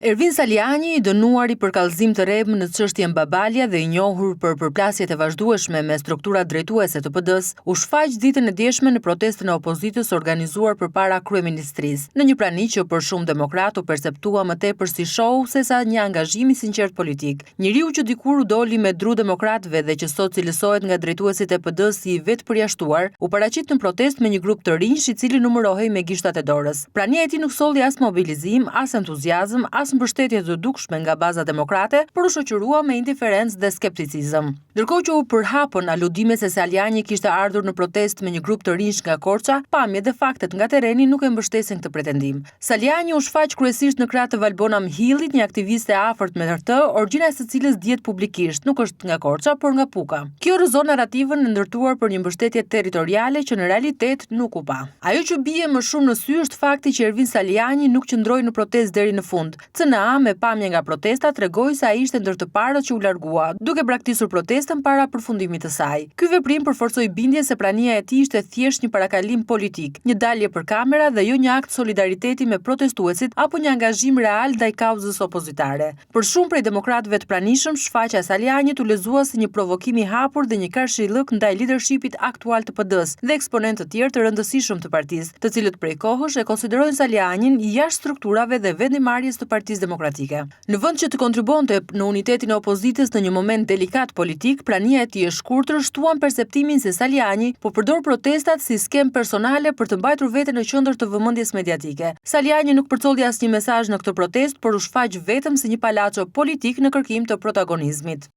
Ervin Saliani, i dënuar për kallëzim të rrem në çështjen Babalja dhe i njohur për përplasjet e vazhdueshme me strukturat drejtuese të PD-s, u shfaq ditën e djeshme në protestën e opozitës organizuar përpara kryeministrisë, në një prani që për shumë demokrat u perceptua më tepër si show sesa një angazhim i sinqert politik. Njeriu që dikur u doli me dru demokratëve dhe që sot cilësohet nga drejtuesit e PD-s si vetë përjashtuar, u paraqit në protest me një grup të rinj i cili numërohej me gishtat e dorës. Prania e tij nuk solli as mobilizim, as entuziazëm, as mbështetje të dukshme nga baza demokrate, por u shoqërua me indiferencë dhe skepticizëm. Ndërkohë që u përhapën aludime se Saliani kishte ardhur në protest me një grup të rinj nga Korça, pamjet dhe faktet nga tereni nuk e mbështesin këtë pretendim. Saliani u shfaq kryesisht në krah të Valbona Mhillit, një aktiviste e afërt me të, origjina e së cilës dihet publikisht, nuk është nga Korça, por nga Puka. Kjo rrëzon narrativën e ndërtuar për një mbështetje territoriale që në realitet nuk u pa. Ajo që bie më shumë në sy është fakti që Ervin Saliani nuk qëndroi në protestë deri në fund. CNA me pamje nga protesta tregoi se ai ishte ndër të parët që u largua, duke braktisur protestën para përfundimit të saj. Ky veprim përforcoi bindjen se prania e tij ishte thjesht një parakalim politik, një dalje për kamera dhe jo një akt solidariteti me protestuesit apo një angazhim real ndaj kauzës opozitare. Për shumë prej demokratëve të pranishëm, shfaqja e Salianit u lezua si një provokim i hapur dhe një karshillëk ndaj leadershipit aktual të PD-s dhe eksponentë të tjerë të rëndësishëm të partisë, të cilët prej kohësh e konsiderojnë Salianin jashtë strukturave dhe vendimarrjes të Partisë Demokratike. Në vend që të kontribuonte në unitetin e opozitës në një moment delikat politik, prania e tij e shkurtër shtuan perceptimin se Saliani po përdor protestat si skem personale për të mbajtur veten në qendër të vëmendjes mediatike. Saliani nuk përcolli asnjë mesazh në këtë protestë, por u shfaq vetëm si një palaço politik në kërkim të protagonizmit.